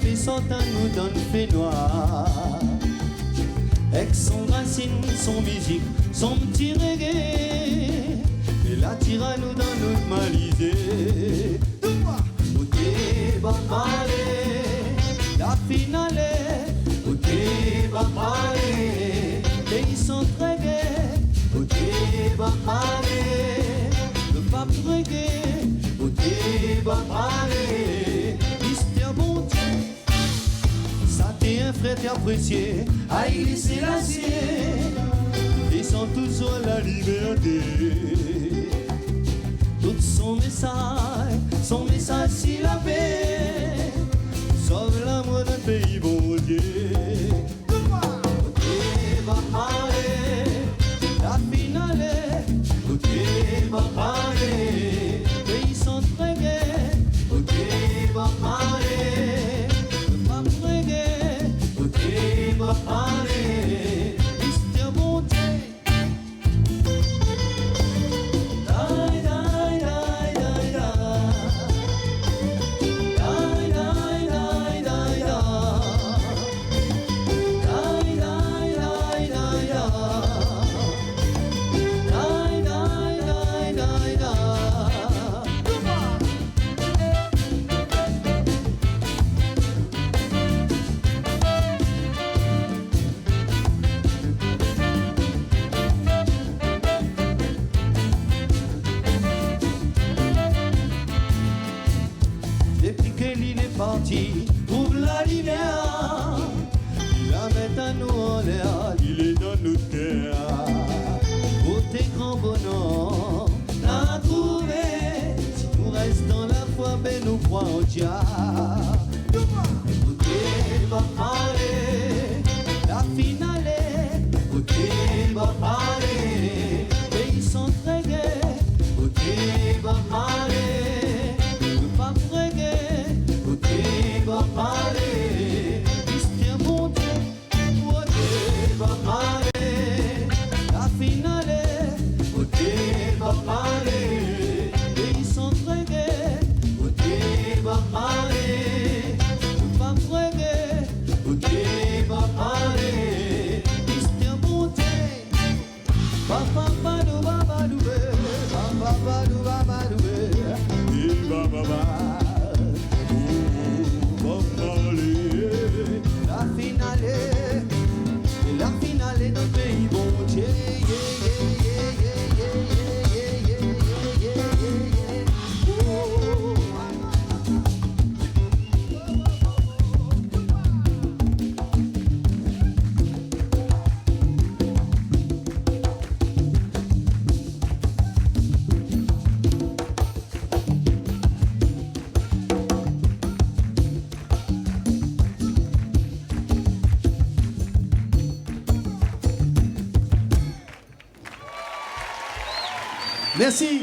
fait sortant nous donne fait noir. Avec son racine, son musique, son petit reggae. Et la tira nous dans notre malisée. Côté Bob Marley, la finale. Côté Bob Marley, et ils sont très gais. Côté Bob Marley, le pape reggae. Côté Bob Marley, Mister Bon Dieu. Ça t'est un frère t'es apprécié. Aïe, c'est l'acier. Ils sont tous sur la liberté. Tout son message c'est la paix. Sauve l'amour d'un pays bon Dieu. Côté Bob Marley, la finale. Côté Bob Marley, ils sont très gais. Côté Bob Marley, le pape reggae. Côté Bob Marley, Mister Bon Dieu. Depuis que l'île est partie, trouve la lumière. Il la met à nous en l'air, il est dans notre cœur. Pour tes grands bonhommes, l'a trouvé. Si nous restons dans la foi, ben nous croyons en Dieu. Côté Bob Marley, la finale. Côté Bob Marley, et ils sont très gais. Côté Bob Marley, le pape reggae. Côté Bob Marley, Mister Bon Dieu. Côté Bob Marley, la finale. Côté Bob Marley, et ils sont très gais. Côté Bob Marley, le pape reggae. Côté Bob Marley, Mister Bon Dieu. Papa badou babadou, papa badou babadou, et bababa. Bob Marley, la finale, et la finale est notre pays bon Dieu. Merci.